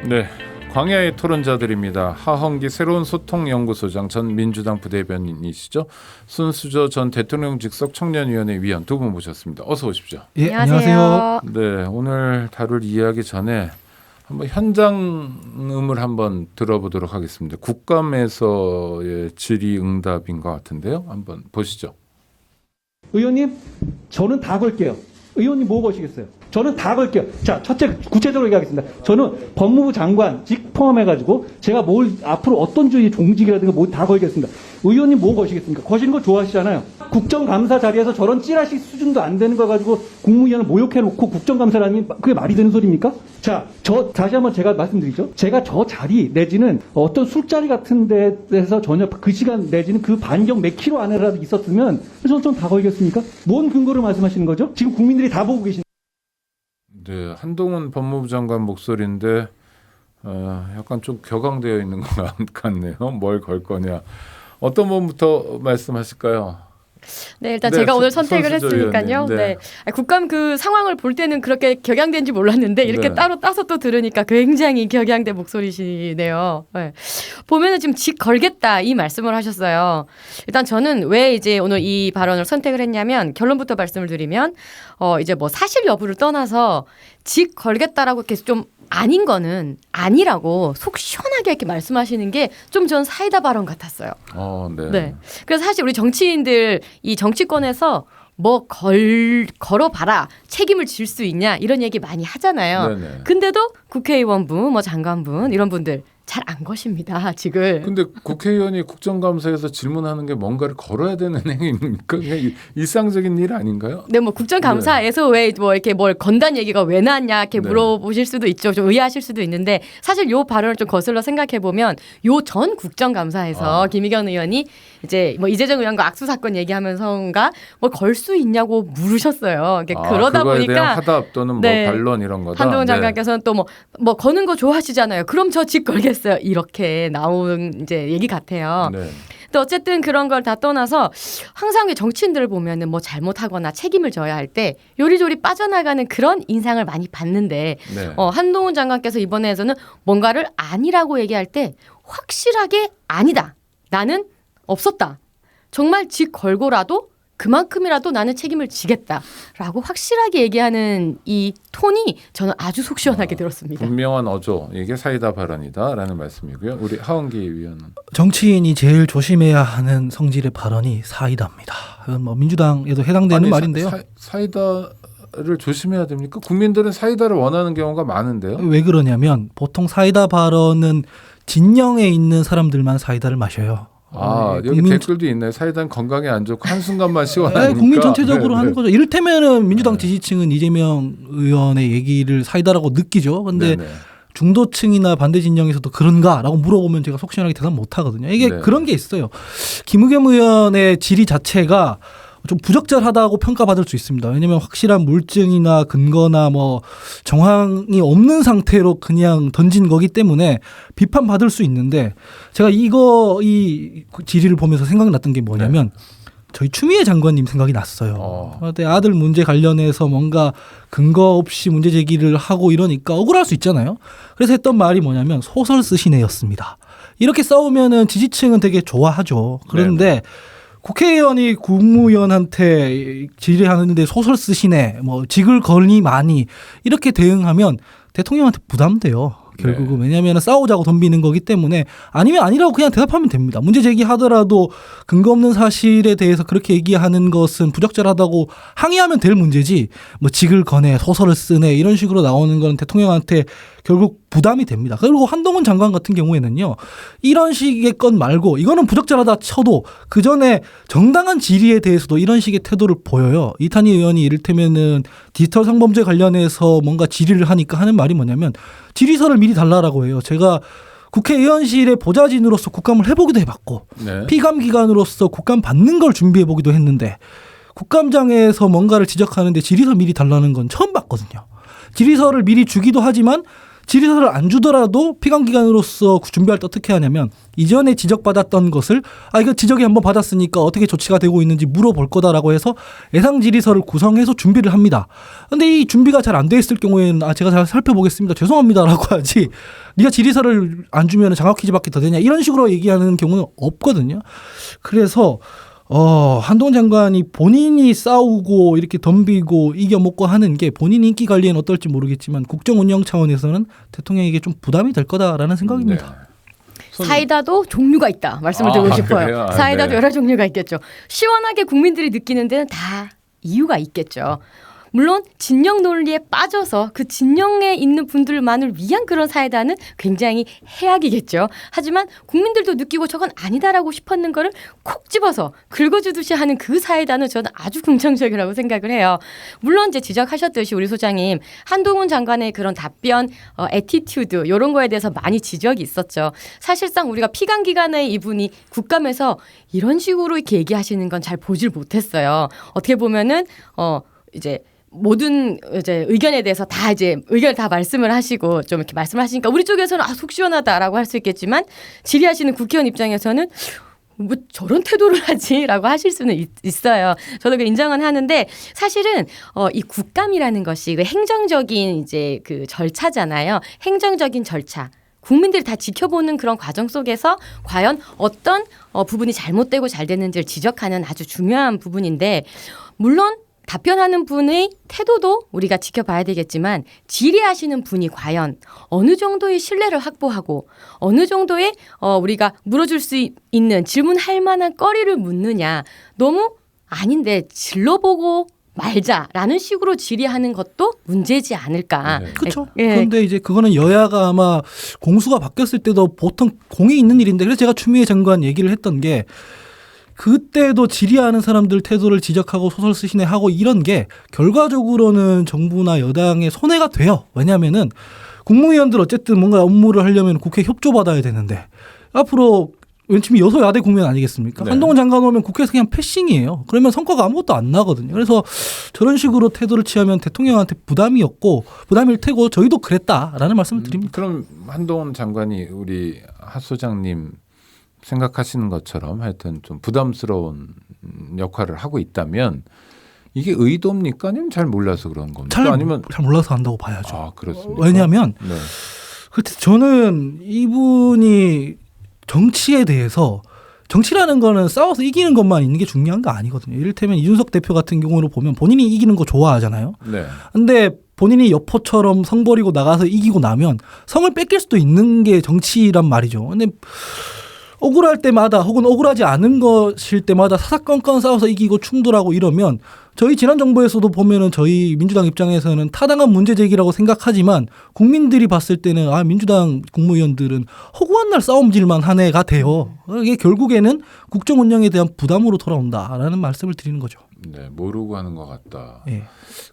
네, 광야의 토론자들입니다. 하헌기 새로운 소통연구소장 전 민주당 부대변인이시죠. 손수저 전 대통령 직속 청년위원회 위원 두 분 모셨습니다. 어서 오십시오. 예, 안녕하세요. 네, 오늘 다룰 이야기 전에 한번 현장음을 한번 들어보도록 하겠습니다. 국감에서의 질의응답인 것 같은데요. 한번 보시죠. 의원님, 저는 다 걸게요. 의원님 뭐 거시겠어요? 저는 다 걸게요. 자, 첫째 구체적으로 얘기하겠습니다. 저는 법무부 장관직 포함해가지고 제가 뭘 앞으로 어떤 주의 종직이라든가 뭐 다 걸겠습니다. 의원님 뭐 거시겠습니까? 거시는 거 좋아하시잖아요. 국정감사 자리에서 저런 찌라시 수준도 안 되는 거 가지고 국무위원을 모욕해놓고 국정감사라니 그게 말이 되는 소리입니까? 자, 저 다시 한번 제가 말씀드리죠. 제가 저 자리 내지는 어떤 술자리 같은 데에서 전혀 그 시간 내지는 그 반경 몇 킬로 안에라도 있었으면 저는 다 걸겠습니까? 뭔 근거를 말씀하시는 거죠? 지금 국민들이 다 보고 계신. 네, 한동훈 법무부 장관 목소리인데 약간 좀 격앙되어 있는 것 같네요. 뭘 걸 거냐. 어떤 분부터 말씀하실까요? 네, 일단 제가 오늘 선택을 했으니까요. 네. 네. 국감 그 상황을 볼 때는 그렇게 격양된지 몰랐는데 이렇게 네. 따로 따서 또 들으니까 굉장히 격양된 목소리시네요. 네. 보면은 지금 직 걸겠다 이 말씀을 하셨어요. 일단 저는 왜 이제 오늘 이 발언을 선택을 했냐면 결론부터 말씀을 드리면 이제 뭐 사실 여부를 떠나서 직 걸겠다라고 계속 좀 아닌 거는 아니라고 속 시원하게 이렇게 말씀하시는 게 좀 전 사이다 발언 같았어요. 네. 네. 그래서 사실 우리 정치인들 이 정치권에서 뭐 걸어봐라 책임을 질 수 있냐 이런 얘기 많이 하잖아요. 네네. 근데도 국회의원분, 뭐 장관분 이런 분들 잘 안 거십니다. 직을. 근데 국회의원이 국정감사에서 질문하는 게 뭔가를 걸어야 되는 행위입니까? 그냥 일상적인 일 아닌가요? 네, 뭐 국정감사에서 왜 뭐 이렇게 뭘 건단 얘기가 왜 나왔냐 이렇게 네. 물어보실 수도 있죠. 좀 의아하실 수도 있는데 사실 요 발언을 좀 거슬러 생각해 보면 요 전 국정감사에서 김의겸 의원이 이제 뭐 이재정 의원과 악수 사건 얘기하면서인가 뭐 걸 수 있냐고 물으셨어요. 그러다 그거에 보니까 대한 화답 또는 네. 뭐 반론 이런 거다. 한동훈 장관께서는 또 뭐 거는 거 좋아하시잖아요. 그럼 저 직 걸겠어요. 이렇게 나온 이제 얘기 같아요. 네. 또 어쨌든 그런 걸 다 떠나서 항상 정치인들을 보면은 뭐 잘못하거나 책임을 져야 할 때 요리조리 빠져나가는 그런 인상을 많이 받는데 네. 한동훈 장관께서 이번에서는 뭔가를 아니라고 얘기할 때 확실하게 아니다. 나는 없었다. 정말 직 걸고라도 그만큼이라도 나는 책임을 지겠다라고 확실하게 얘기하는 이 톤이 저는 아주 속 시원하게 들었습니다. 분명한 어조 이게 사이다 발언이다라는 말씀이고요. 우리 하헌기 위원은 정치인이 제일 조심해야 하는 성질의 발언이 사이다입니다. 이건 뭐 민주당에도 해당되는 말인데요. 사이다를 조심해야 됩니까? 국민들은 사이다를 원하는 경우가 많은데요. 왜 그러냐면 보통 사이다 발언은 진영에 있는 사람들만 사이다를 마셔요. 여기 댓글도 있네요. 사이다는 건강에 안 좋고 한순간만 시원하니까. 국민 전체적으로 하는 거죠. 이를테면은 민주당 네. 지지층은 이재명 의원의 얘기를 사이다라고 느끼죠. 근데 네네. 중도층이나 반대 진영에서도 그런가라고 물어보면 제가 속 시원하게 대답 못 하거든요. 이게 네. 그런 게 있어요. 김의겸 의원의 질의 자체가 좀 부적절하다고 평가받을 수 있습니다. 왜냐하면 확실한 물증이나 근거나 뭐 정황이 없는 상태로 그냥 던진 거기 때문에 비판받을 수 있는데 제가 이 질의를 보면서 생각이 났던 게 뭐냐면 저희 추미애 장관님 생각이 났어요. 아들 문제 관련해서 뭔가 근거 없이 문제 제기를 하고 이러니까 억울할 수 있잖아요. 그래서 했던 말이 뭐냐면 소설 쓰시네였습니다. 이렇게 싸우면은 지지층은 되게 좋아하죠. 그런데 네네. 국회의원이 국무위원한테 질의하는데 소설 쓰시네, 뭐 직을 걸니 많이 이렇게 대응하면 대통령한테 부담돼요. 결국은. 네. 왜냐하면 싸우자고 덤비는 거기 때문에 아니면 아니라고 그냥 대답하면 됩니다. 문제 제기하더라도 근거 없는 사실에 대해서 그렇게 얘기하는 것은 부적절하다고 항의하면 될 문제지 뭐 직을 거네, 소설을 쓰네 이런 식으로 나오는 건 대통령한테 결국 부담이 됩니다. 그리고 한동훈 장관 같은 경우에는요. 이런 식의 건 말고 이거는 부적절하다 쳐도 그전에 정당한 질의에 대해서도 이런 식의 태도를 보여요. 이탄희 의원이 이를테면은 디지털 성범죄 관련해서 뭔가 질의를 하니까 하는 말이 뭐냐면 질의서를 미리 달라라고 해요. 제가 국회의원실의 보좌진으로서 국감을 해보기도 해봤고 네. 피감기관으로서 국감 받는 걸 준비해보기도 했는데 국감장에서 뭔가를 지적하는데 질의서 미리 달라는 건 처음 봤거든요. 질의서를 미리 주기도 하지만 질의서를 안 주더라도 피감기관으로서 준비할 때 어떻게 하냐면 이전에 지적받았던 것을 이거 지적이 한번 받았으니까 어떻게 조치가 되고 있는지 물어볼 거다라고 해서 예상 질의서를 구성해서 준비를 합니다. 근데 이 준비가 잘 안 돼 있을 경우에는 제가 잘 살펴보겠습니다. 죄송합니다라고 하지. 네가 질의서를 안 주면 장학 퀴즈 받기 더 되냐 이런 식으로 얘기하는 경우는 없거든요. 그래서 한동훈 장관이 본인이 싸우고 이렇게 덤비고 이겨먹고 하는 게 본인 인기 관리에는 어떨지 모르겠지만 국정 운영 차원에서는 대통령에게 좀 부담이 될 거다라는 생각입니다. 사이다도 종류가 있다 말씀을 드리고 싶어요. 그래요? 사이다도 네. 여러 종류가 있겠죠. 시원하게 국민들이 느끼는 데는 다 이유가 있겠죠. 물론 진영 논리에 빠져서 그 진영에 있는 분들만을 위한 그런 사이다는 굉장히 해악이겠죠. 하지만 국민들도 느끼고 저건 아니다라고 싶었는 거를 콕 집어서 긁어주듯이 하는 그 사이다는 저는 아주 긍정적이라고 생각을 해요. 물론 이제 지적하셨듯이 우리 소장님 한동훈 장관의 그런 답변 애티튜드 이런 거에 대해서 많이 지적이 있었죠. 사실상 우리가 피감기관의 이분이 국감에서 이런 식으로 이렇게 얘기하시는 건 잘 보질 못했어요. 어떻게 보면은 이제 모든 이제 의견에 대해서 다 이제 의견을 다 말씀을 하시고 좀 이렇게 말씀을 하시니까 우리 쪽에서는 속 시원하다라고 할 수 있겠지만 질의하시는 국회의원 입장에서는 뭐 저런 태도를 하지라고 하실 수는 있어요. 저도 그 인정은 하는데 사실은 이 국감이라는 것이 그 행정적인 이제 그 절차잖아요. 행정적인 절차. 국민들이 다 지켜보는 그런 과정 속에서 과연 어떤 부분이 잘못되고 잘 됐는지를 지적하는 아주 중요한 부분인데 물론 답변하는 분의 태도도 우리가 지켜봐야 되겠지만 질의하시는 분이 과연 어느 정도의 신뢰를 확보하고 어느 정도의 우리가 물어줄 수 있는 질문할 만한 거리를 묻느냐. 너무 아닌데 질러보고 말자라는 식으로 질의하는 것도 문제지 않을까. 네. 그렇죠. 예. 그런데 이제 그거는 여야가 아마 공수가 바뀌었을 때도 보통 공이 있는 일인데 그래서 제가 추미애 장관 얘기를 했던 게 그때도 질의하는 사람들 태도를 지적하고 소설 쓰시네 하고 이런 게 결과적으로는 정부나 여당의 손해가 돼요. 왜냐하면은 국무위원들 어쨌든 뭔가 업무를 하려면 국회 협조받아야 되는데 앞으로 왠지 여소야대 국면 아니겠습니까? 네. 한동훈 장관 오면 국회에서 그냥 패싱이에요. 그러면 성과가 아무것도 안 나거든요. 그래서 저런 식으로 태도를 취하면 대통령한테 부담일 테고 저희도 그랬다라는 말씀을 드립니다. 그럼 한동훈 장관이 우리 하 소장님 생각하시는 것처럼 하여튼 좀 부담스러운 역할을 하고 있다면 이게 의도입니까? 아니면 잘 몰라서 그런 겁니까? 잘 아니면 몰라서 한다고 봐야죠. 그렇습니까? 왜냐하면 네. 저는 이분이 정치에 대해서 정치라는 거는 싸워서 이기는 것만 있는 게 중요한 거 아니거든요. 이를테면 이준석 대표 같은 경우로 보면 본인이 이기는 거 좋아하잖아요. 네. 근데 본인이 여포처럼 성 버리고 나가서 이기고 나면 성을 뺏길 수도 있는 게 정치란 말이죠. 근데 억울할 때마다 혹은 억울하지 않은 것일 때마다 사사건건 싸워서 이기고 충돌하고 이러면 저희 지난 정부에서도 보면은 저희 민주당 입장에서는 타당한 문제 제기라고 생각하지만 국민들이 봤을 때는 민주당 국무위원들은 허구한 날 싸움질만 한 애가 돼요. 이게 결국에는 국정 운영에 대한 부담으로 돌아온다라는 말씀을 드리는 거죠. 네, 모르고 하는 것 같다. 예.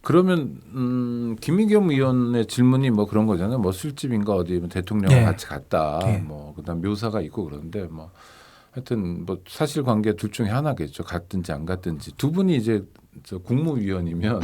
그러면 김의겸 의원의 질문이 뭐 그런 거잖아요. 뭐 술집인가 어디 대통령과 네. 같이 갔다. 네. 뭐 그다음 묘사가 있고 그런데 뭐 하여튼 뭐 사실관계 둘 중에 하나겠죠. 갔든지 안 갔든지. 두 분이 이제 국무위원이면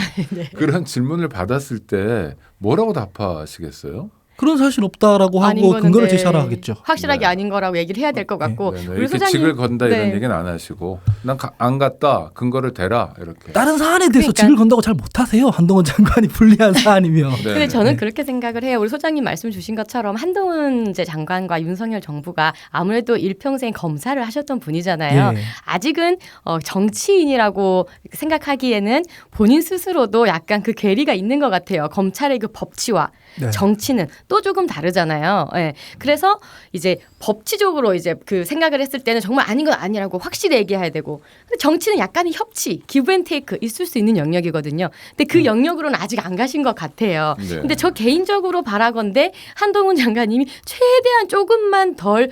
그런 질문을 받았을 때 뭐라고 답하시겠어요? 그런 사실 없다라고 아닌 하고 거는 근거를 네. 제시하라 하겠죠. 확실하게 네. 아닌 거라고 얘기를 해야 될 것 같고 네, 네. 우리 이렇게 소장님 직을 건다 이런 네. 얘기는 안 하시고 난 안 갔다 근거를 대라 이렇게. 다른 사안에 대해서 그러니까. 직을 건다고 잘 못하세요. 한동훈 장관이 불리한 사안이면. 네, 근데 네. 저는 그렇게 생각을 해요. 우리 소장님 말씀 주신 것처럼 한동훈 이제 장관과 윤석열 정부가 아무래도 일평생 검사를 하셨던 분이잖아요. 예. 아직은 정치인이라고 생각하기에는 본인 스스로도 약간 그 괴리가 있는 것 같아요. 검찰의 그 법치와 네. 정치는 또 조금 다르잖아요. 예. 그래서 이제 법치적으로 이제 그 생각을 했을 때는 정말 아닌 건 아니라고 확실히 얘기해야 되고 근데 정치는 약간의 협치, 기브앤테이크 있을 수 있는 영역이거든요. 근데 그 영역으로는 아직 안 가신 것 같아요. 네. 근데 저 개인적으로 바라건대 한동훈 장관님이 최대한 조금만 덜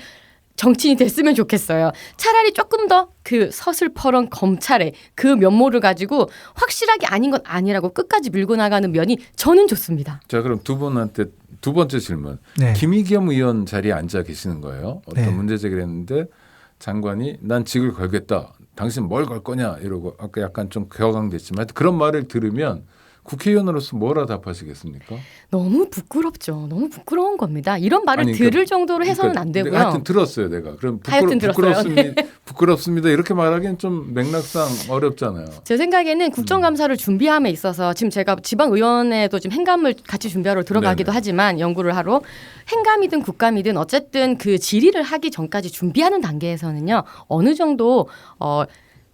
정치인이 됐으면 좋겠어요. 차라리 조금 더 그 서슬퍼런 검찰의 그 면모를 가지고 확실하게 아닌 건 아니라고 끝까지 밀고 나가는 면이 저는 좋습니다. 자 그럼 두 분한테 두 번째 질문. 네. 김의겸 의원 자리에 앉아 계시는 거예요. 어떤 네. 문제 제기를 했는데 장관이 난 직을 걸겠다. 당신 뭘 걸 거냐 이러고 아까 약간 좀 격앙됐지만 그런 말을 들으면 국회의원으로서 뭐라 답하시겠습니까? 너무 부끄럽죠. 너무 부끄러운 겁니다. 이런 말을 아니, 들을 정도로 해서는 안 되고요. 하여튼 들었어요, 내가. 그럼 하여튼 들었어요. 부끄럽습니다. 이렇게 말하기는 좀 맥락상 어렵잖아요. 제 생각에는 국정감사를 준비함에 있어서 지금 제가 지방의원에도 지금 행감을 같이 준비하러 들어가기도 네네. 하지만 연구를 하러 행감이든 국감이든 어쨌든 그 질의를 하기 전까지 준비하는 단계에서는요. 어느 정도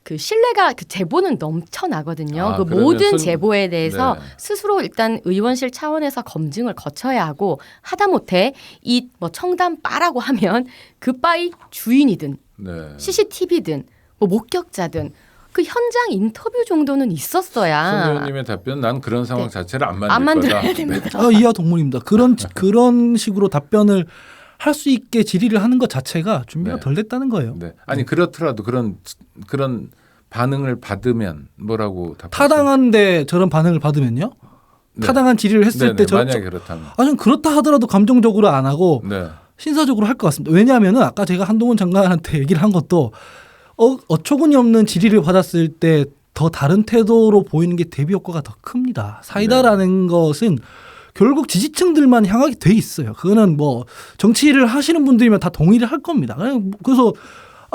그 신뢰가 그 제보는 넘쳐나거든요. 아, 그 그러면 모든 제보에 대해서 네. 스스로 일단 의원실 차원에서 검증을 거쳐야 하고 하다못해 이 뭐 청담 바라고 하면 그 바의 주인이든 네. CCTV든 뭐 목격자든 그 현장 인터뷰 정도는 손 있었어야 의원님의 답변, 난 그런 상황 네. 자체를 안 안 만들 만들어야 거다. 됩니다. 이하 동문입니다. 그런 식으로 답변을 할 수 있게 질의를 하는 것 자체가 준비가 네. 덜 됐다는 거예요. 네. 아니 그렇더라도 그런 반응을 받으면 뭐라고 답하세요? 타당한데 저런 반응을 받으면요. 네. 타당한 질의를 했을 네네, 때 만약에 그렇다면. 좀 그렇다 하더라도 감정적으로 안 하고 네. 신사적으로 할 것 같습니다. 왜냐하면은 아까 제가 한동훈 장관한테 얘기를 한 것도 어처구니 없는 질의를 받았을 때 더 다른 태도로 보이는 게 대비 효과가 더 큽니다. 사이다라는 것은 결국 지지층들만 향하게 돼 있어요. 그거는 뭐 정치를 하시는 분들이면 다 동의를 할 겁니다. 그래서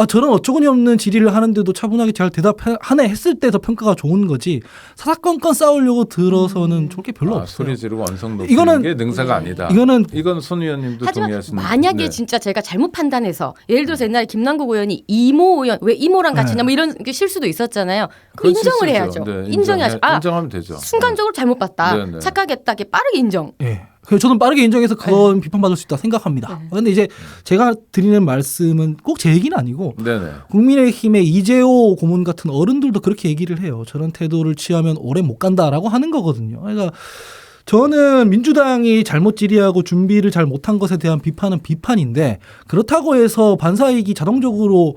저런 어처구니 없는 질의를 하는데도 차분하게 잘 대답하네 했을 때 더 평가가 좋은 거지 사사건건 싸우려고 들어서는 좋을 게 별로 없어요. 소리 지르고 언성 높이는 이거는- 게 능사가 아니다. 이거는 손 의원님도 하지만 동의하시는. 만약에 네. 진짜 제가 잘못 판단해서 예를 들어서 옛날에 김남국 의원이 이모 의원 왜 이모랑 같이 있냐 뭐 이런 게 실수도 있었잖아요. 그럼 그건 인정을 실수죠. 해야죠. 네, 인정해야죠. 인정하면 되죠. 순간적으로 잘못 봤다. 네, 네. 착각했다. 이렇게 빠르게 인정. 예. 그래서 저는 빠르게 인정해서 그건 비판받을 수 있다 생각합니다. 그런데 이제 제가 드리는 말씀은 꼭 제 얘기는 아니고 네네. 국민의힘의 이재호 고문 같은 어른들도 그렇게 얘기를 해요. 저런 태도를 취하면 오래 못 간다라고 하는 거거든요. 그러니까 저는 민주당이 잘못 질의하고 준비를 잘 못한 것에 대한 비판은 비판인데 그렇다고 해서 반사이익이 자동적으로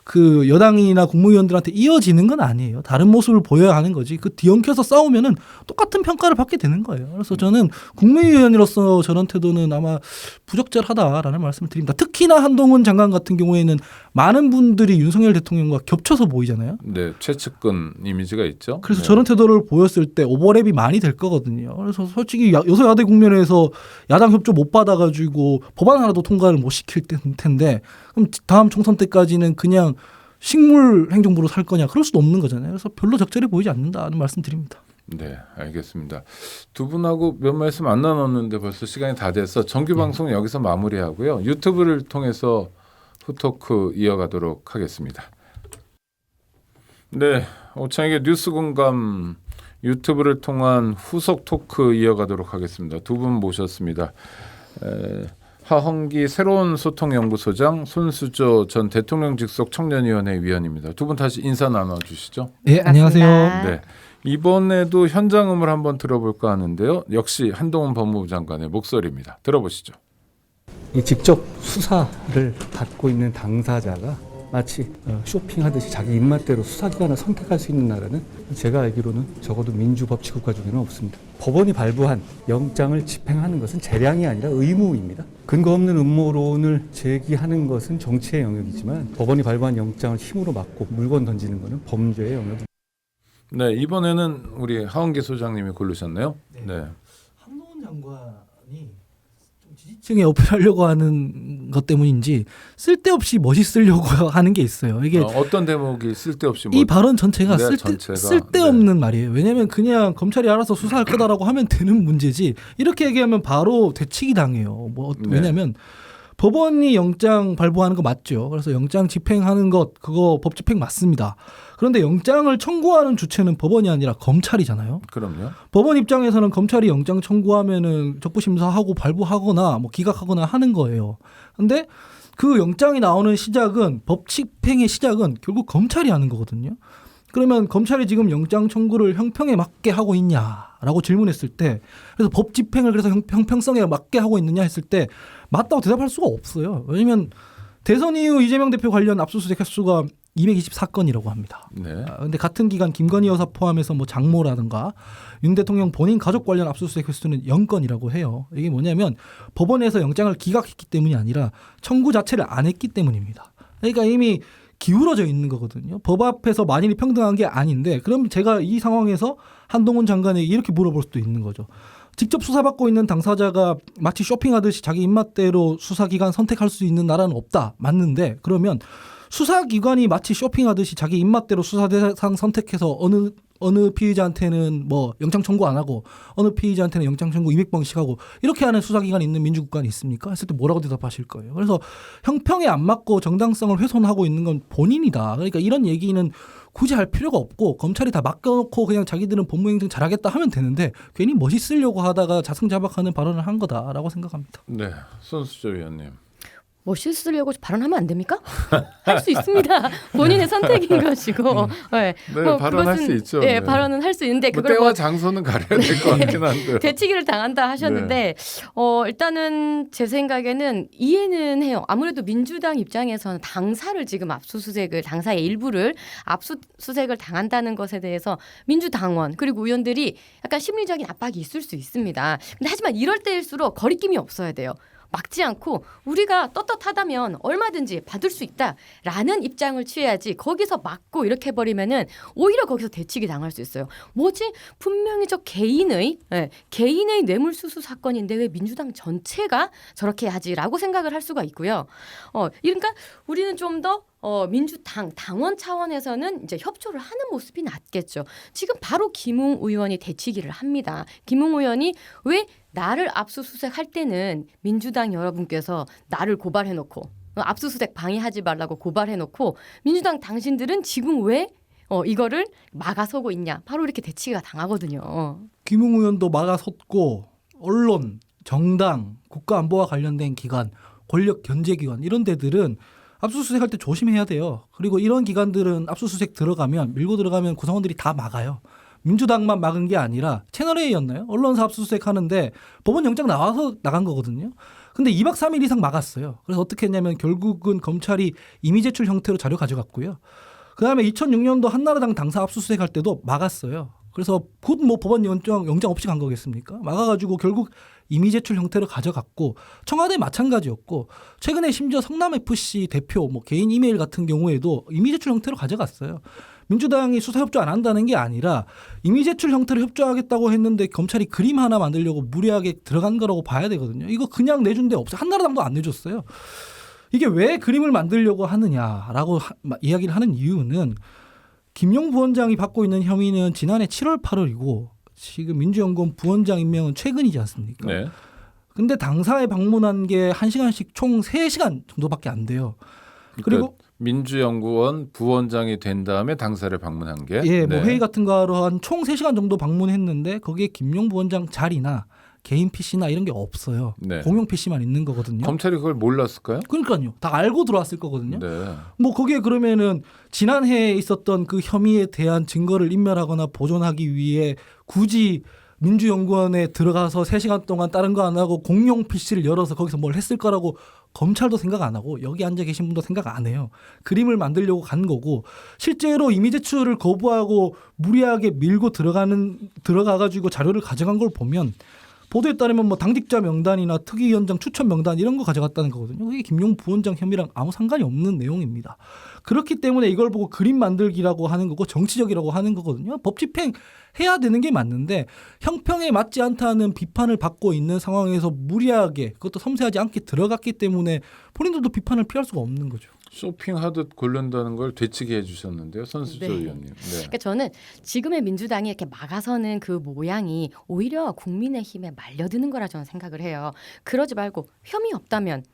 그 여당이나 국무위원들한테 이어지는 건 아니에요. 다른 모습을 보여야 하는 거지. 그 뒤엉켜서 싸우면은 똑같은 평가를 받게 되는 거예요. 그래서 저는 국무위원으로서 저런 태도는 아마 부적절하다라는 말씀을 드립니다. 특히나 한동훈 장관 같은 경우에는 많은 분들이 윤석열 대통령과 겹쳐서 보이잖아요. 네, 최측근 이미지가 있죠. 그래서 네. 저런 태도를 보였을 때 오버랩이 많이 될 거거든요. 그래서 솔직히 여소야대 국면에서 야당 협조 못 받아가지고 법안 하나도 통과를 못 시킬 텐데 그럼 다음 총선 때까지는 그냥 식물 행정부로 살 거냐 그럴 수도 없는 거잖아요. 그래서 별로 적절해 보이지 않는다는 말씀 드립니다. 네, 알겠습니다. 두 분하고 몇 말씀 안 나눴는데 벌써 시간이 다 돼서 정규 방송 여기서 마무리하고요. 유튜브를 통해서 후토크 이어가도록 하겠습니다. 네, 오창익의 뉴스 공감 유튜브를 통한 후속 토크 이어가도록 하겠습니다. 두 분 모셨습니다. 하헌기 새로운 소통연구소장, 손수조 전 대통령 직속 청년위원회 위원입니다. 두 분 다시 인사 나눠주시죠. 네, 안녕하세요. 네, 이번에도 현장음을 한번 들어볼까 하는데요. 역시 한동훈 법무부 장관의 목소리입니다. 들어보시죠. 이 직접 수사를 받고 있는 당사자가 마치 쇼핑하듯이 자기 입맛대로 수사기관을 선택할 수 있는 나라는 제가 알기로는 적어도 민주법치국가 중에는 없습니다. 법원이 발부한 영장을 집행하는 것은 재량이 아니라 의무입니다. 근거 없는 음모론을 제기하는 것은 정치의 영역이지만 법원이 발부한 영장을 힘으로 막고 물건 던지는 것은 범죄의 영역입니다. 네, 이번에는 우리 하헌기 소장님이 고르셨네요. 네. 한동훈 장관이 좀 지지층에 어필하려고 하는 것 때문인지 쓸데없이 멋있으려고 하는 게 있어요. 이게 어떤 대목이 쓸데없이 이 발언 전체가 네, 쓸데없는 말이에요. 왜냐하면 그냥 검찰이 알아서 수사할 거다라고 하면 되는 문제지 이렇게 얘기하면 바로 되치기 당해요. 왜냐하면 법원이 영장 발부하는 거 맞죠. 그래서 영장 집행하는 것 그거 법 집행 맞습니다. 그런데 영장을 청구하는 주체는 법원이 아니라 검찰이잖아요. 그럼요. 법원 입장에서는 검찰이 영장 청구하면은 적부심사하고 발부하거나 뭐 기각하거나 하는 거예요. 근데 그 영장이 나오는 시작은 법 집행의 시작은 결국 검찰이 하는 거거든요. 그러면 검찰이 지금 영장 청구를 형평에 맞게 하고 있냐라고 질문했을 때 그래서 법 집행을 그래서 형평성에 맞게 하고 있느냐 했을 때 맞다고 대답할 수가 없어요. 왜냐하면 대선 이후 이재명 대표 관련 압수수색 횟수가 224건이라고 합니다. 네. 근데 같은 기간 김건희 여사 포함해서 뭐 장모라든가 윤 대통령 본인 가족 관련 압수수색 횟수는 0건이라고 해요. 이게 뭐냐면 법원에서 영장을 기각했기 때문이 아니라 청구 자체를 안 했기 때문입니다. 그러니까 이미 기울어져 있는 거거든요. 법 앞에서 만인이 평등한 게 아닌데 그럼 제가 이 상황에서 한동훈 장관에게 이렇게 물어볼 수도 있는 거죠. 직접 수사받고 있는 당사자가 마치 쇼핑하듯이 자기 입맛대로 수사기관 선택할 수 있는 나라는 없다. 맞는데 그러면 수사기관이 마치 쇼핑하듯이 자기 입맛대로 수사 대상 선택해서 어느 피의자한테는 뭐 영장 청구 안 하고 어느 피의자한테는 영장 청구 200번씩 하고 이렇게 하는 수사기관이 있는 민주국가는 있습니까? 했을 때 뭐라고 대답하실 거예요? 그래서 형평에 안 맞고 정당성을 훼손하고 있는 건 본인이다. 그러니까 이런 얘기는 굳이 할 필요가 없고 검찰이 다 맡겨놓고 그냥 자기들은 법무행정 잘하겠다 하면 되는데 괜히 멋있으려고 하다가 자승자박하는 발언을 한 거다라고 생각합니다. 네, 손수조 위원님. 멋있으려고 발언하면 안 됩니까? 할 수 있습니다. 본인의 선택인 것이고. 네. 네, 발언할 수 있죠. 네, 네. 발언은 할 수 있는데 뭐 그걸 때와 장소는 가려야 될 것 같긴 한데. 대치기를 당한다 하셨는데 일단은 제 생각에는 이해는 해요. 아무래도 민주당 입장에서는 당사를 지금 당사의 일부를 압수수색을 당한다는 것에 대해서 민주당원 그리고 의원들이 약간 심리적인 압박이 있을 수 있습니다. 근데 하지만 이럴 때일수록 거리낌이 없어야 돼요. 막지 않고 우리가 떳떳하다면 얼마든지 받을 수 있다라는 입장을 취해야지 거기서 막고 이렇게 해버리면은 오히려 거기서 대치기 당할 수 있어요. 뭐지? 분명히 저 개인의 뇌물수수 사건인데 왜 민주당 전체가 저렇게 하지라고 생각을 할 수가 있고요. 그러니까 우리는 좀 더 민주당 당원 차원에서는 이제 협조를 하는 모습이 낫겠죠. 지금 바로 김웅 의원이 대치기를 합니다. 김웅 의원이 왜 나를 압수수색할 때는 민주당 여러분께서 나를 고발해놓고 압수수색 방해하지 말라고 고발해놓고 민주당 당신들은 지금 왜 이거를 막아서고 있냐. 바로 이렇게 대치기가 당하거든요. 김웅 의원도 막아섰고 언론, 정당, 국가안보와 관련된 기관, 권력 견제기관 이런 데들은 압수수색할 때 조심해야 돼요. 그리고 이런 기관들은 압수수색 밀고 들어가면 구성원들이 다 막아요. 민주당만 막은 게 아니라 채널A였나요? 언론사 압수수색 하는데 법원 영장 나와서 나간 거거든요. 근데 2박 3일 이상 막았어요. 그래서 어떻게 했냐면 결국은 검찰이 임의 제출 형태로 자료 가져갔고요. 그다음에 2006년도 한나라당 당사 압수수색할 때도 막았어요. 그래서 곧 뭐 법원 영장 없이 간 거겠습니까? 막아가지고 결국 임의 제출 형태로 가져갔고 청와대 마찬가지였고 최근에 심지어 성남FC 대표 뭐 개인 이메일 같은 경우에도 임의 제출 형태로 가져갔어요. 민주당이 수사 협조 안 한다는 게 아니라 임의 제출 형태로 협조하겠다고 했는데 검찰이 그림 하나 만들려고 무리하게 들어간 거라고 봐야 되거든요. 이거 그냥 내준 데 없어요. 한나라당도 안 내줬어요. 이게 왜 그림을 만들려고 하느냐라고 이야기를 하는 이유는 김용 부원장이 받고 있는 혐의는 지난해 7월 8월이고 지금 민주연구원 부원장 임명은 최근이지 않습니까? 네. 근데 당사에 방문한 게 1시간씩 총 3시간 정도밖에 안 돼요. 그리고 그리고 민주연구원 부원장이 된 다음에 당사를 방문한 게 예, 뭐 네. 회의 같은 거 하러 한 총 3시간 정도 방문했는데 거기에 김용 부원장 자리나 개인 PC나 이런 게 없어요. 네. 공용 PC만 있는 거거든요. 검찰이 그걸 몰랐을까요? 그러니까요. 다 알고 들어왔을 거거든요. 네. 뭐 거기에 그러면은 지난해에 있었던 그 혐의에 대한 증거를 인멸하거나 보존하기 위해 굳이 민주연구원에 들어가서 3시간 동안 다른 거 안 하고 공용 PC를 열어서 거기서 뭘 했을 거라고 검찰도 생각 안 하고 여기 앉아 계신 분도 생각 안 해요. 그림을 만들려고 간 거고 실제로 임의 제출을 거부하고 무리하게 밀고 들어가가지고 자료를 가져간 걸 보면 보도에 따르면 뭐 당직자 명단이나 특위위원장 추천 명단 이런 거 가져갔다는 거거든요. 그게 김용 부원장 혐의랑 아무 상관이 없는 내용입니다. 그렇기 때문에 이걸 보고 그림 만들기라고 하는 거고 정치적이라고 하는 거거든요. 법 집행해야 되는 게 맞는데 형평에 맞지 않다는 비판을 받고 있는 상황에서 무리하게 그것도 섬세하지 않게 들어갔기 때문에 본인들도 비판을 피할 수가 없는 거죠. 쇼핑하듯 고른다는 걸 되치게 해주셨는데요, 손수조 네. 의원님. 네. 그러니까 저는 지금의 민주당이 이렇게 막아서는 그 모양이 오히려 국민의힘에 말려드는 거라 저는 생각을 해요. 그러지 말고 혐의 없다면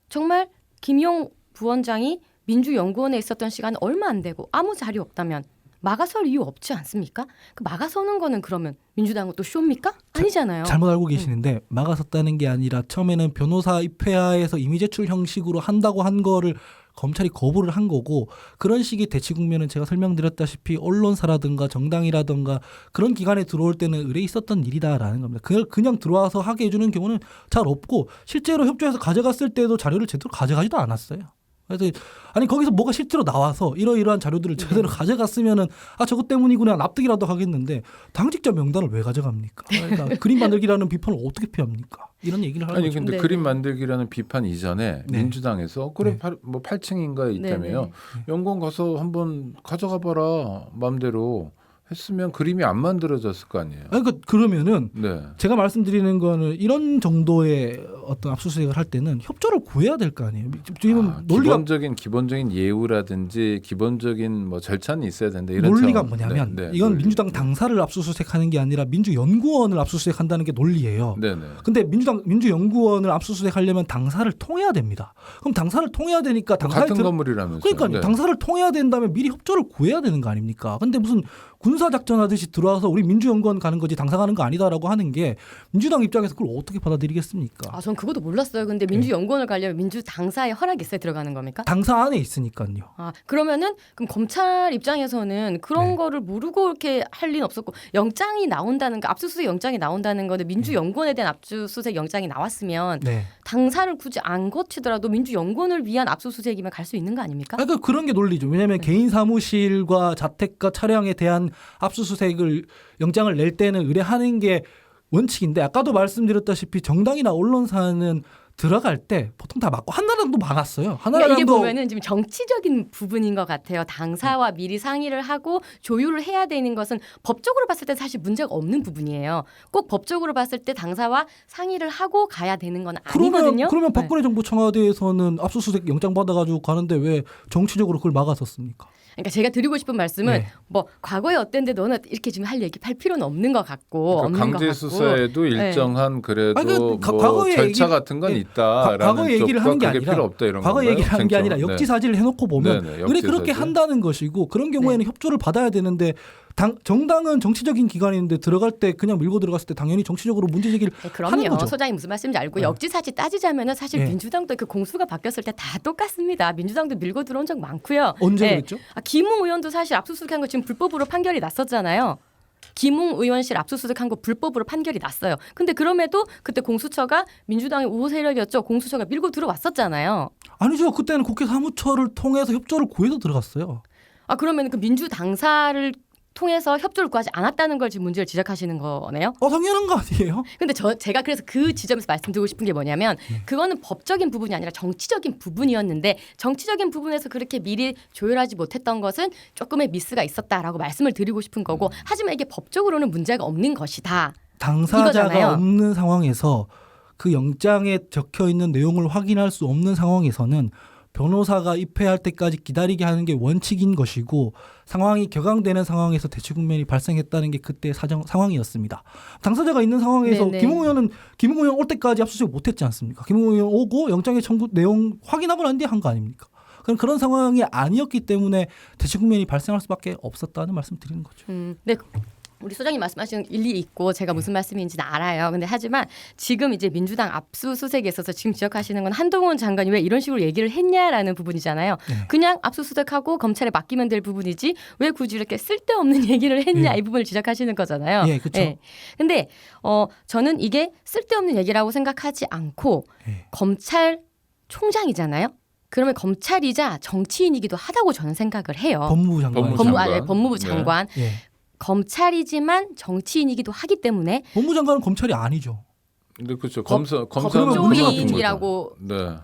정말 김용 부원장이 민주연구원에 있었던 시간 얼마 안 되고 아무 자료 없다면 막아설 이유 없지 않습니까? 그 막아서는 거는 그러면 민주당은 또 쇼입니까? 아니잖아요. 잘못 알고 계시는데 막아섰다는 게 아니라 처음에는 변호사 입회하에서 임의 제출 형식으로 한다고 한 거를 검찰이 거부를 한 거고 그런 식의 대치 국면은 제가 설명드렸다시피 언론사라든가 정당이라든가 그런 기관에 들어올 때는 의뢰 있었던 일이다라는 겁니다. 그걸 그냥 들어와서 하게 해주는 경우는 잘 없고 실제로 협조해서 가져갔을 때도 자료를 제대로 가져가지도 않았어요. 그래서 아니 거기서 뭐가 실제로 나와서 이러이러한 자료들을 제대로 가져갔으면은 아 저것 때문이구나 납득이라도 하겠는데 당직자 명단을 왜 가져갑니까? 그러니까 그림 만들기라는 비판을 어떻게 피합니까? 이런 얘기를 하는 아니 거죠. 근데 네. 그림 만들기라는 비판 이전에 네. 민주당에서 그래 네. 뭐 8층인가 있다며요. 네, 연구원 가서 한번 가져가 봐라 마음대로 했으면 그림이 안 만들어졌을 거 아니에요. 그러니까 그러면은 네. 제가 말씀드리는 거는 이런 정도의 어떤 압수수색을 할 때는 협조를 구해야 될 거 아니에요. 지금 논리가 기본적인 예우라든지 기본적인 뭐 절차는 있어야 되는데 이런 논리가 차원. 뭐냐면 네, 네, 이건 논리. 민주당 당사를 압수수색하는 게 아니라 민주연구원을 압수수색한다는 게 논리예요. 네네. 근데 민주연구원을 압수수색하려면 당사를 통해야 됩니다. 그럼 당사를 통해야 되니까 당사에 같은 건물이라면서요. 그러니까 네. 당사를 통해야 된다면 미리 협조를 구해야 되는 거 아닙니까? 근데 무슨 군사작전 하듯이 들어와서 우리 민주연구원 가는 거지 당사 가는 거 아니다라고 하는 게 민주당 입장에서 그걸 어떻게 받아들이겠습니까? 전 그것도 몰랐어요. 근데 민주연구원을 가려면 민주당사의 허락이 있어야 들어가는 겁니까? 당사 안에 있으니까요. 그러면은 그럼 검찰 입장에서는 그런 네. 거를 모르고 이렇게 할 리는 없었고 영장이 나온다는 거 압수수색 영장이 나온다는 거는 민주연구원에 대한 압수수색 영장이 나왔으면 네. 당사를 굳이 안 거치더라도 민주연구원을 위한 압수수색이면 갈 수 있는 거 아닙니까? 그러니까 그런 게 논리죠. 왜냐하면 개인 사무실과 자택과 차량에 대한 압수수색을 영장을 낼 때는 의뢰하는 게 원칙인데 아까도 말씀드렸다시피 정당이나 언론사는 들어갈 때 보통 다 막고 한나라당도 막았어요. 그러니까 이게 한나라당도 보면은 지금 정치적인 부분인 것 같아요. 당사와 미리 상의를 하고 조율을 해야 되는 것은 법적으로 봤을 때 사실 문제가 없는 부분이에요. 꼭 법적으로 봤을 때 당사와 상의를 하고 가야 되는 건 아니거든요. 그러면 네. 박근혜 정부 청와대에서는 압수수색 영장 받아가지고 가는데 왜 정치적으로 그걸 막았었습니까? 그러니까 제가 드리고 싶은 말씀은 네. 뭐 과거에 어땠는데 너는 이렇게 지금 할 필요는 없는 것 같고 그러니까 없는 것 강제 같고. 수사에도 일정한 그래도 아니, 그 뭐 과거의 절차 얘기- 같은 건 네. 있다라는 과거 얘기를 하는 게 쪽과 그게 아니라 필요 없다 이런 과거 건가요? 얘기를 하는 게 아니라 쟁점? 역지사지를 해놓고 보면 네네, 그래 그렇게 역지사지. 한다는 것이고 그런 경우에는 협조를 받아야 되는데 정당은 정치적인 기관인데 들어갈 때 그냥 밀고 들어갔을 때 당연히 정치적으로 문제 제기를 네, 하는 그럼요. 거죠. 소장님 무슨 말씀인지 알고 네. 역지사지 따지자면은 사실 네. 민주당도 그 공수가 바뀌었을 때 다 똑같습니다. 민주당도 밀고 들어온 적 많고요. 언제 네. 그랬죠? 김웅 의원도 사실 압수수색한 거 지금 불법으로 판결이 났었잖아요. 김웅 의원실 압수수색한 거 불법으로 판결이 났어요. 근데 그럼에도 그때 공수처가 민주당의 우호 세력이었죠. 공수처가 밀고 들어왔었잖아요. 아니죠. 그때는 국회 사무처를 통해서 협조를 구해서 들어갔어요. 그러면 그 민주당사를 통해서 협조를 구하지 않았다는 걸 지금 문제를 지적하시는 거네요. 당연한 거 아니에요? 근데 제가 그래서 그 지점에서 말씀드리고 싶은 게 뭐냐면 그거는 법적인 부분이 아니라 정치적인 부분이었는데 정치적인 부분에서 그렇게 미리 조율하지 못했던 것은 조금의 미스가 있었다라고 말씀을 드리고 싶은 거고 하지만 이게 법적으로는 문제가 없는 것이다. 당사자가 이거잖아요. 없는 상황에서 그 영장에 적혀 있는 내용을 확인할 수 없는 상황에서는 변호사가 입회할 때까지 기다리게 하는 게 원칙인 것이고 상황이 격앙되는 상황에서 대치 국면이 발생했다는 게 그때 상황이었습니다. 당사자가 있는 상황에서 네네. 김웅 의원 올 때까지 압수수색 못했지 않습니까? 김웅 의원 오고 영장의 청구 내용 확인하고 난 뒤에 한 거 아닙니까? 그런 상황이 아니었기 때문에 대치 국면이 발생할 수밖에 없었다는 말씀 드리는 거죠. 네. 우리 소장님 말씀하시는 일리 있고 제가 무슨 말씀인지는 알아요. 근데 하지만 지금 이제 민주당 압수수색에 있어서 지금 지적하시는 건 한동훈 장관이 왜 이런 식으로 얘기를 했냐라는 부분이잖아요. 네. 그냥 압수수색하고 검찰에 맡기면 될 부분이지 왜 굳이 이렇게 쓸데없는 얘기를 했냐 예. 이 부분을 지적하시는 거잖아요. 예, 그렇죠. 근데 저는 이게 쓸데없는 얘기라고 생각하지 않고 예. 검찰총장이잖아요. 그러면 검찰이자 정치인이기도 하다고 저는 생각을 해요. 법무부 장관. 법무부 장관. 예. 검찰이지만 정치인이기도 하기 때문에 법무부 장관은 검찰이 아니죠. 근데 그렇죠. 그러면 법조인이라고 네.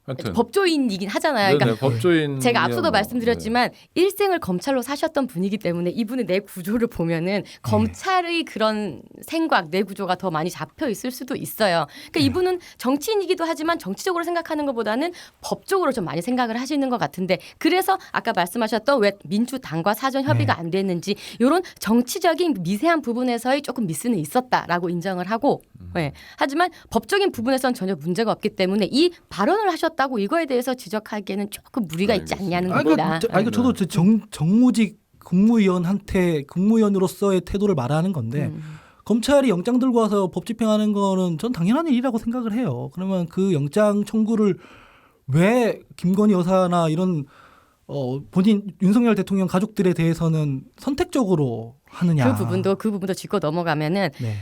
하여튼 법조인이긴 하잖아요. 그러니까 네네, 법조인 제가 앞서도 말씀드렸지만 일생을 검찰로 사셨던 분이기 때문에 이분의 내 구조를 보면은 검찰의 그런 생각, 내 구조가 더 많이 잡혀 있을 수도 있어요. 그러니까 이분은 정치인이기도 하지만 정치적으로 생각하는 것보다는 법적으로 좀 많이 생각을 하시는 것 같은데 그래서 아까 말씀하셨던 왜 민주당과 사전 협의가 안 됐는지 이런 정치적인 미세한 부분에서의 조금 미스는 있었다라고 인정을 하고 하지만 법적인 부분에서는 전혀 문제가 없기 때문에 이 발언을 하셨다고 이거에 대해서 지적하기에는 조금 무리가 있지 않냐는 겁니다. 저도 정무직 국무위원한테 국무위원으로서의 태도를 말하는 건데 검찰이 영장 들고 와서 법 집행하는 거는 전 당연한 일이라고 생각을 해요. 그러면 그 영장 청구를 왜 김건희 여사나 이런 본인 윤석열 대통령 가족들에 대해서는 선택적으로 하느냐. 그 부분도 짚고 넘어가면은 네.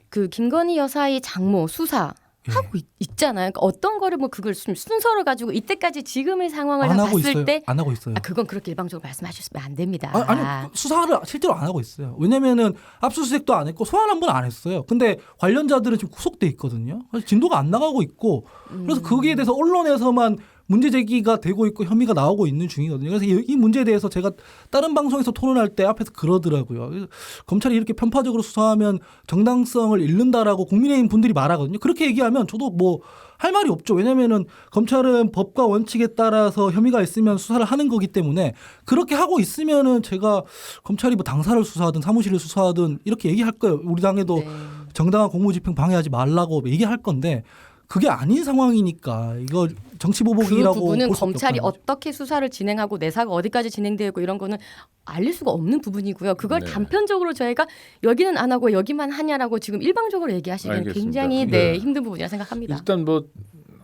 그 김건희 여사의 장모 수사 하고 있잖아요. 그러니까 어떤 거를 뭐 그걸 순서를 가지고 이때까지 지금의 상황을 안 하고 봤을 있어요. 때 안 하고 있어요. 그건 그렇게 일방적으로 말씀하셨으면 안 됩니다. 아니 수사를 실제로 안 하고 있어요. 왜냐면은 압수수색도 안 했고 소환 한 번 안 했어요. 근데 관련자들은 지금 구속돼 있거든요. 그래서 진도가 안 나가고 있고 그래서 거기에 대해서 언론에서만 문제 제기가 되고 있고 혐의가 나오고 있는 중이거든요. 그래서 이 문제에 대해서 제가 다른 방송에서 토론할 때 앞에서 그러더라고요. 그래서 검찰이 이렇게 편파적으로 수사하면 정당성을 잃는다라고 국민의힘 분들이 말하거든요. 그렇게 얘기하면 저도 뭐 할 말이 없죠. 왜냐하면은 검찰은 법과 원칙에 따라서 혐의가 있으면 수사를 하는 거기 때문에 그렇게 하고 있으면은 제가 검찰이 뭐 당사를 수사하든 사무실을 수사하든 이렇게 얘기할 거예요. 우리 당에도 정당한 공무집행 방해하지 말라고 얘기할 건데 그게 아닌 상황이니까 이거 정치보복이라고 그 부분은 볼 수밖에 검찰이 없다는 거죠. 어떻게 수사를 진행하고 내사가 어디까지 진행되고 이런 거는 알릴 수가 없는 부분이고요. 그걸 네. 단편적으로 저희가 여기는 안 하고 여기만 하냐라고 지금 일방적으로 얘기하시기는 알겠습니다. 굉장히 네. 힘든 부분이라 생각합니다. 일단 뭐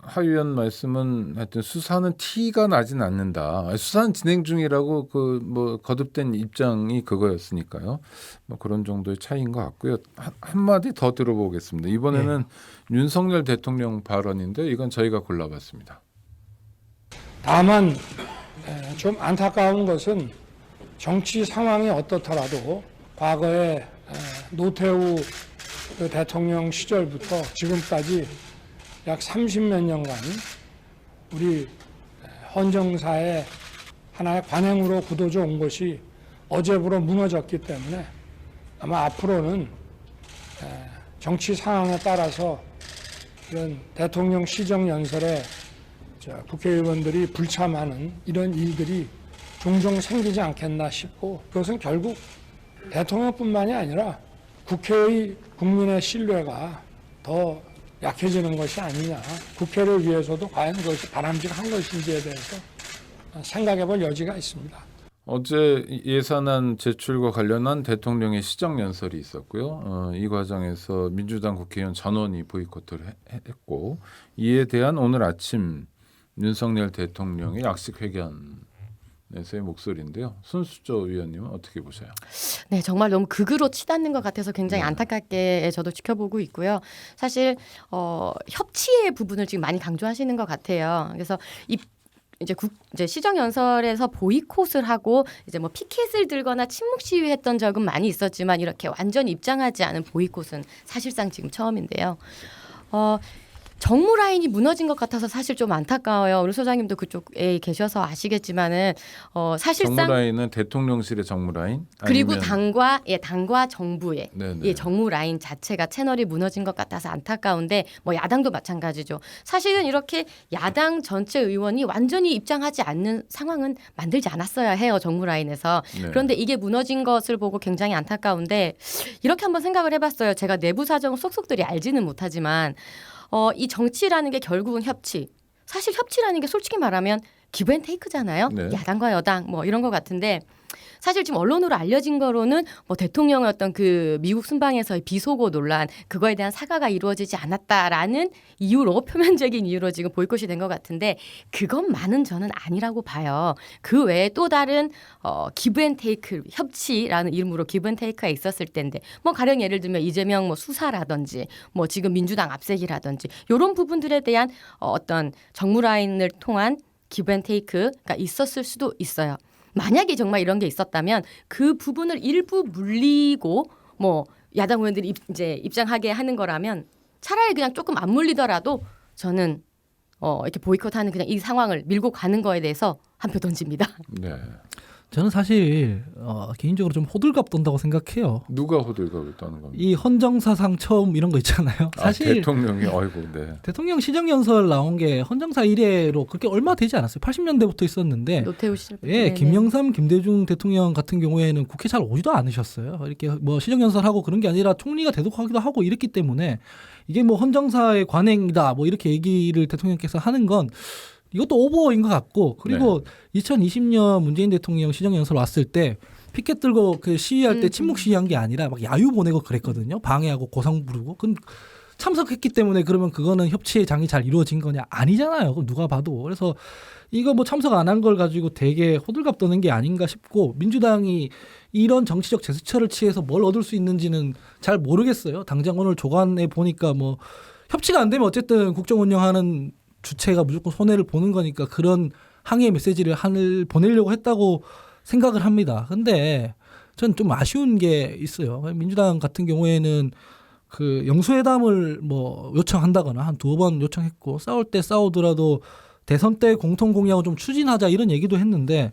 하위원 말씀은 하여튼 수사는 티가 나진 않는다. 수사는 진행 중이라고 그 뭐 거듭된 입장이 그거였으니까요. 뭐 그런 정도의 차이인 것 같고요. 한마디 더 들어보겠습니다. 이번에는 윤석열 대통령 발언인데 이건 저희가 골라봤습니다. 다만 좀 안타까운 것은 정치 상황이 어떻더라도 과거에 노태우 그 대통령 시절부터 지금까지 약 30몇 년간 우리 헌정사의 하나의 관행으로 굳어져 온 것이 어제부로 무너졌기 때문에 아마 앞으로는 정치 상황에 따라서 이런 대통령 시정연설에 국회의원들이 불참하는 이런 일들이 종종 생기지 않겠나 싶고 그것은 결국 대통령뿐만이 아니라 국회의 국민의 신뢰가 더 약해지는 것이 아니냐. 국회를 위해서도 과연 그것이 바람직한 것인지에 대해서 생각해 볼 여지가 있습니다. 어제 예산안 제출과 관련한 대통령의 시정연설이 있었고요. 이 과정에서 민주당 국회의원 전원이 보이콧을 했고 이에 대한 오늘 아침 윤석열 대통령의 약식회견에서의 목소리인데요. 손수조 위원님은 어떻게 보세요? 네, 정말 너무 극으로 치닫는 것 같아서 굉장히 안타깝게 저도 지켜보고 있고요. 사실 협치의 부분을 지금 많이 강조하시는 것 같아요. 그래서 이제 시정연설에서 보이콧을 하고 이제 뭐 피켓을 들거나 침묵 시위했던 적은 많이 있었지만 이렇게 완전히 입장하지 않은 보이콧은 사실상 지금 처음인데요. 정무 라인이 무너진 것 같아서 사실 좀 안타까워요. 우리 소장님도 그쪽에 계셔서 아시겠지만은 사실상 정무 라인은 대통령실의 정무 라인 그리고 아니면 당과 정부의 네네. 정무 라인 자체가 채널이 무너진 것 같아서 안타까운데 뭐 야당도 마찬가지죠. 사실은 이렇게 야당 전체 의원이 완전히 입장하지 않는 상황은 만들지 않았어야 해요. 정무 라인에서. 네. 그런데 이게 무너진 것을 보고 굉장히 안타까운데 이렇게 한번 생각을 해봤어요. 제가 내부 사정을 속속들이 알지는 못하지만 이 정치라는 게 결국은 협치. 사실 협치라는 게 솔직히 말하면 기브 앤 테이크잖아요. 네. 야당과 여당 뭐 이런 것 같은데 사실 지금 언론으로 알려진 거로는 뭐 대통령의 어떤 그 미국 순방에서의 비속어 논란 그거에 대한 사과가 이루어지지 않았다라는 이유로 표면적인 이유로 지금 보이콧이 된 것 같은데 그것만은 저는 아니라고 봐요. 그 외에 또 다른 기브 앤 테이크 협치라는 이름으로 기브 앤 테이크가 있었을 텐데 뭐 가령 예를 들면 이재명 뭐 수사라든지 뭐 지금 민주당 압색이라든지 이런 부분들에 대한 어떤 정무 라인을 통한 기브 앤 테이크가 있었을 수도 있어요. 만약에 정말 이런 게 있었다면 그 부분을 일부 물리고 뭐 야당 의원들이 이제 입장하게 하는 거라면 차라리 그냥 조금 안 물리더라도 저는 이렇게 보이콧하는 그냥 이 상황을 밀고 가는 거에 대해서 한 표 던집니다. 네. 저는 사실 개인적으로 좀 호들갑 떤다고 생각해요. 누가 호들갑을 떠는 겁니까? 이 헌정사상 처음 이런 거 있잖아요. 사실 대통령이 어이구 네. 대통령 시정연설 나온 게 헌정사 이래로 그렇게 얼마 되지 않았어요. 80년대부터 있었는데 노태우 시절. 예, 김영삼, 김대중 대통령 같은 경우에는 국회 잘 오지도 않으셨어요. 이렇게 뭐 시정연설하고 그런 게 아니라 총리가 대독하기도 하고 이랬기 때문에 이게 뭐 헌정사의 관행이다 뭐 이렇게 얘기를 대통령께서 하는 건 이것도 오버인 것 같고 그리고 2020년 문재인 대통령 시정연설 왔을 때 피켓 들고 그 시위할 때 침묵 시위한 게 아니라 막 야유 보내고 그랬거든요. 방해하고 고성 부르고. 참석했기 때문에 그러면 그거는 협치의 장이 잘 이루어진 거냐? 아니잖아요. 그럼 누가 봐도. 그래서 이거 뭐 참석 안 한 걸 가지고 되게 호들갑 떠는 게 아닌가 싶고 민주당이 이런 정치적 제스처를 취해서 뭘 얻을 수 있는지는 잘 모르겠어요. 당장 오늘 조간에 보니까 뭐 협치가 안 되면 어쨌든 국정 운영하는 주체가 무조건 손해를 보는 거니까 그런 항의 메시지를 보내려고 했다고 생각을 합니다. 근데 전 좀 아쉬운 게 있어요. 민주당 같은 경우에는 그 영수회담을 뭐 요청한다거나 한 2번 요청했고 싸울 때 싸우더라도 대선 때 공통 공약을 좀 추진하자 이런 얘기도 했는데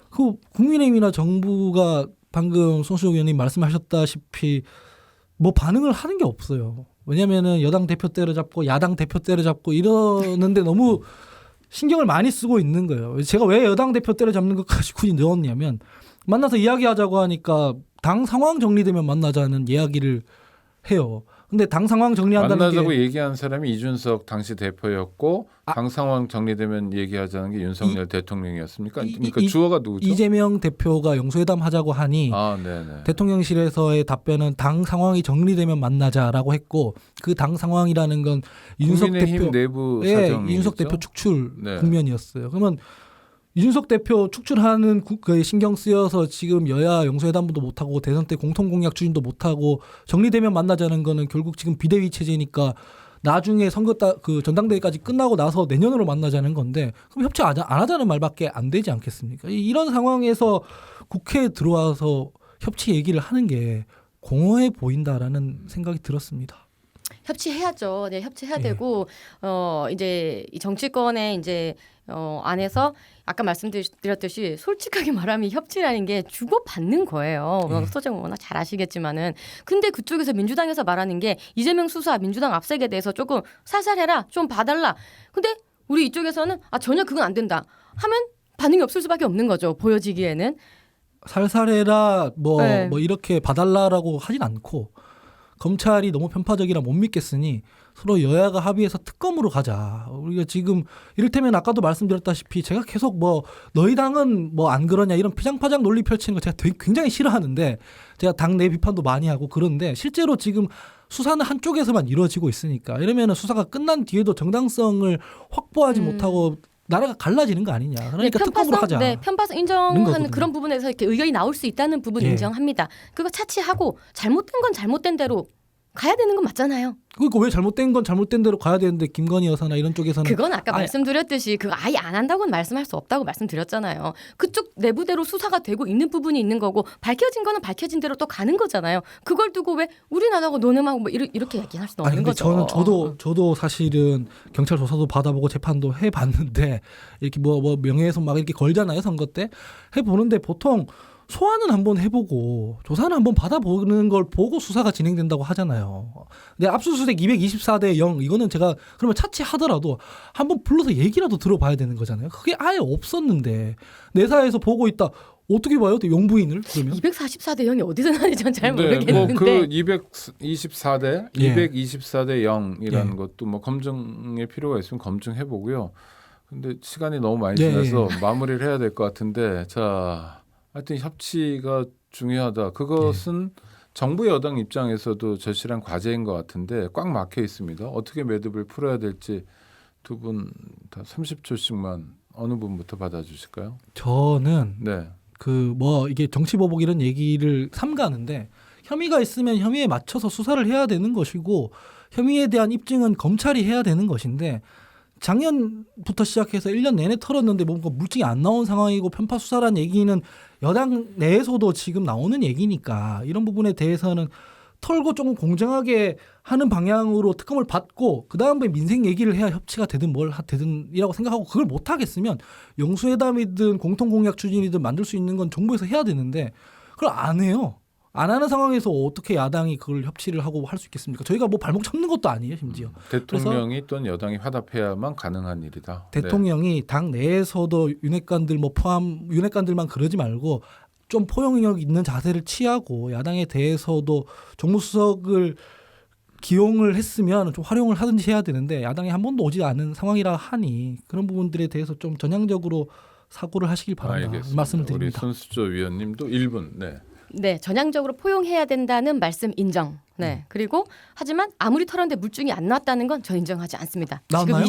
그 국민의힘이나 정부가 방금 손수정 의원님 말씀하셨다시피 뭐 반응을 하는 게 없어요. 왜냐면은 여당 대표 때려잡고 야당 대표 때려잡고 이러는데 너무 신경을 많이 쓰고 있는 거예요. 제가 왜 여당 대표 때려잡는 것까지 굳이 넣었냐면 만나서 이야기하자고 하니까 당 상황 정리되면 만나자는 이야기를 해요. 근데 당 상황 정리한다는 만나자고 게 얘기한 사람이 이준석 당시 대표였고 당 상황 정리되면 얘기하자는 게 윤석열 대통령이었습니까? 그러니까 주어가 누구죠? 이재명 대표가 영수회담 하자고 하니 아, 네네. 대통령실에서의 답변은 당 상황이 정리되면 만나자라고 했고 그 당 상황이라는 건 윤석 국민의힘 대표 내부 예, 사정이겠죠? 윤석 대표 축출 네. 국면이었어요. 그러면 이준석 대표 축출하는 그 신경 쓰여서 지금 여야 영수회담도 못하고 대선 때 공통공약 추진도 못하고 정리되면 만나자는 거는 결국 지금 비대위 체제니까 나중에 선거 그 전당대회까지 끝나고 나서 내년으로 만나자는 건데 그럼 협치 안 하자는 말밖에 안 되지 않겠습니까? 이런 상황에서 국회에 들어와서 협치 얘기를 하는 게 공허해 보인다라는 생각이 들었습니다. 협치해야죠. 네, 협치해야 예. 되고 이제 이 정치권의 이제 안에서 아까 말씀드렸듯이 솔직하게 말하면 협치라는 게 주고받는 거예요. 소장 워낙 잘 아시겠지만은 근데 그쪽에서 민주당에서 말하는 게 이재명 수사 민주당 압색에 대해서 조금 살살해라, 좀 봐달라. 근데 우리 이쪽에서는 전혀 그건 안 된다 하면 반응이 없을 수밖에 없는 거죠. 보여지기에는. 살살해라 뭐 네. 이렇게 봐달라라고 하진 않고 검찰이 너무 편파적이라 못 믿겠으니 서로 여야가 합의해서 특검으로 가자. 우리가 지금 이를테면 아까도 말씀드렸다시피 제가 계속 뭐 너희 당은 뭐 안 그러냐 이런 피장파장 논리 펼치는 거 제가 굉장히 싫어하는데 제가 당내 비판도 많이 하고 그런데 실제로 지금 수사는 한쪽에서만 이루어지고 있으니까 이러면은 수사가 끝난 뒤에도 정당성을 확보하지 못하고 나라가 갈라지는 거 아니냐. 그러니까 특검으로 하자. 네, 편파성 인정하는 그런 부분에서 이렇게 의견이 나올 수 있다는 부분 예. 인정합니다. 그거 차치하고 잘못된 건 잘못된 대로 가야 되는 건 맞잖아요. 그러니까 왜 잘못된 건 잘못된 대로 가야 되는데 김건희 여사나 이런 쪽에서는 그건 아까 말씀드렸듯이 그거 아예 안 한다고는 말씀할 수 없다고 말씀드렸잖아요. 그쪽 내부대로 수사가 되고 있는 부분이 있는 거고 밝혀진 거는 밝혀진 대로 또 가는 거잖아요. 그걸 두고 왜 우린 안 하고 너네만 하고 뭐 이렇게 얘기할 수는 없는 근데 거죠. 저도 사실은 경찰 조사도 받아보고 재판도 해봤는데 이렇게 뭐 명예훼손 막 이렇게 걸잖아요 선거 때 해보는데 보통 소환은 한번 해보고 조사는 한번 받아보는 걸 보고 수사가 진행된다고 하잖아요. 근데 압수수색 224대 0 이거는 제가 그러면 차치하더라도 한번 불러서 얘기라도 들어봐야 되는 거잖아요. 그게 아예 없었는데 내사에서 보고 있다. 어떻게 봐요? 영부인을 그러면? 244대 0이 어디서 나는지 전 잘 네, 모르겠는데. 뭐그 224대 예. 224대 0이라는 예. 것도 뭐 검증의 필요가 있으면 검증해 보고요. 근데 시간이 너무 많이 예, 지나서 마무리를 해야 될 것 같은데 자, 하여튼 협치가 중요하다. 그것은 정부 여당 입장에서도 절실한 과제인 것 같은데 꽉 막혀 있습니다. 어떻게 매듭을 풀어야 될지 두 분 다 30초씩만 어느 분부터 받아주실까요? 저는 네. 그 뭐 이게 정치보복 이런 얘기를 삼가는데 혐의가 있으면 혐의에 맞춰서 수사를 해야 되는 것이고 혐의에 대한 입증은 검찰이 해야 되는 것인데 작년부터 시작해서 1년 내내 털었는데 뭔가 물증이 안 나온 상황이고 편파 수사란 얘기는 여당 내에서도 지금 나오는 얘기니까 이런 부분에 대해서는 털고 조금 공정하게 하는 방향으로 특검을 받고 그다음에 민생 얘기를 해야 협치가 되든 뭘 되든이라고 생각하고 그걸 못 하겠으면 영수회담이든 공통공약 추진이든 만들 수 있는 건 정부에서 해야 되는데 그걸 안 해요. 안 하는 상황에서 어떻게 야당이 그걸 협치를 하고 할 수 있겠습니까? 저희가 뭐 발목 잡는 것도 아니에요, 심지어. 대통령이 또는 여당이 화답해야만 가능한 일이다. 대통령이 당 내에서도 윤핵관들 뭐 포함 윤핵관들만 그러지 말고 좀 포용력 있는 자세를 취하고 야당에 대해서도 정무수석을 기용을 했으면 좀 활용을 하든지 해야 되는데 야당이 한 번도 오지 않은 상황이라 하니 그런 부분들에 대해서 좀 전향적으로 사고를 하시길 바란다. 알겠습니다. 말씀을 우리 드립니다. 손수조 위원님도 1분. 네. 네, 전향적으로 포용해야 된다는 말씀 인정. 네, 그리고 하지만 아무리 털었는데 물증이 안 나왔다는 건 저 인정하지 않습니다. 나왔나요?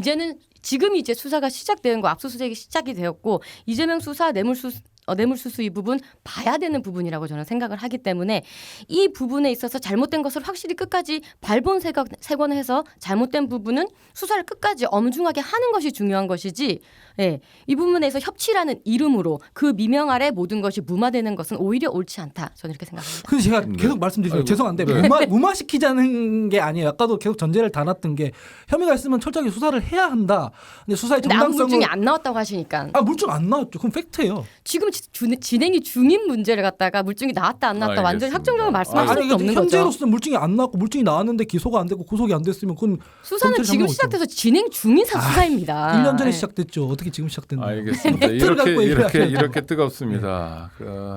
지금 이제 수사가 시작된 거 압수수색이 시작이 되었고 이재명 수사 뇌물수수 이 부분 봐야 되는 부분이라고 저는 생각을 하기 때문에 이 부분에 있어서 잘못된 것을 확실히 끝까지 발본색원해서 잘못된 부분은 수사를 끝까지 엄중하게 하는 것이 중요한 것이지 예, 이 부분에서 협치라는 이름으로 그 미명 아래 모든 것이 무마되는 것은 오히려 옳지 않다. 저는 이렇게 생각합니다. 근데 제가 네. 계속 말씀드리지만 아이고, 죄송한데 네. 무마시키자는 게 아니에요. 아까도 계속 전제를 달았던 게 혐의가 있으면 철저하게 수사를 해야 한다. 근데 수사의 근데 아무 정당성을 물증이 안 나왔다고 하시니까 물증 안 나왔죠. 그럼 팩트예요. 지금 진행이 중인 문제를 갖다가 물증이 나왔다 안 나왔다 완전히 알겠습니다. 확정적으로 말씀할 아니, 수밖에 없는 거죠. 현재로서는 물증이 안 나왔고 물증이 나왔는데 기소가 안 되고 구속이 안 됐으면 그건 수사는 검찰이 지금 잘못하고 시작돼서 진행 중인 수사입니다. 1년 전에 예. 시작됐죠. 어떻게 지금 시작됐나요? 알겠습니다. 팩트를 갖고 이렇게 뜨겁습니다.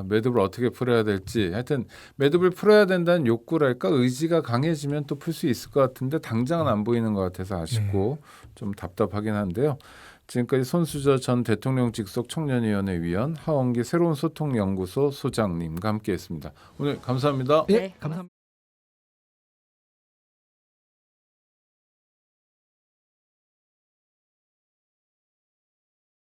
매듭을 어떻게 풀어야 될지 하여튼 매듭을 풀어야 된다는 욕구랄까 의지가 강해지면 또 풀 수 있을 것 같은데 당장은 안 보이는 것 같아서 아쉽고 좀 답답하긴 한데요. 지금까지 손수저 전 대통령 직속 청년위원회 위원 하원기 새로운 소통연구소 소장님과 함께했습니다. 오늘 감사합니다. 예, 네. 감사합니다.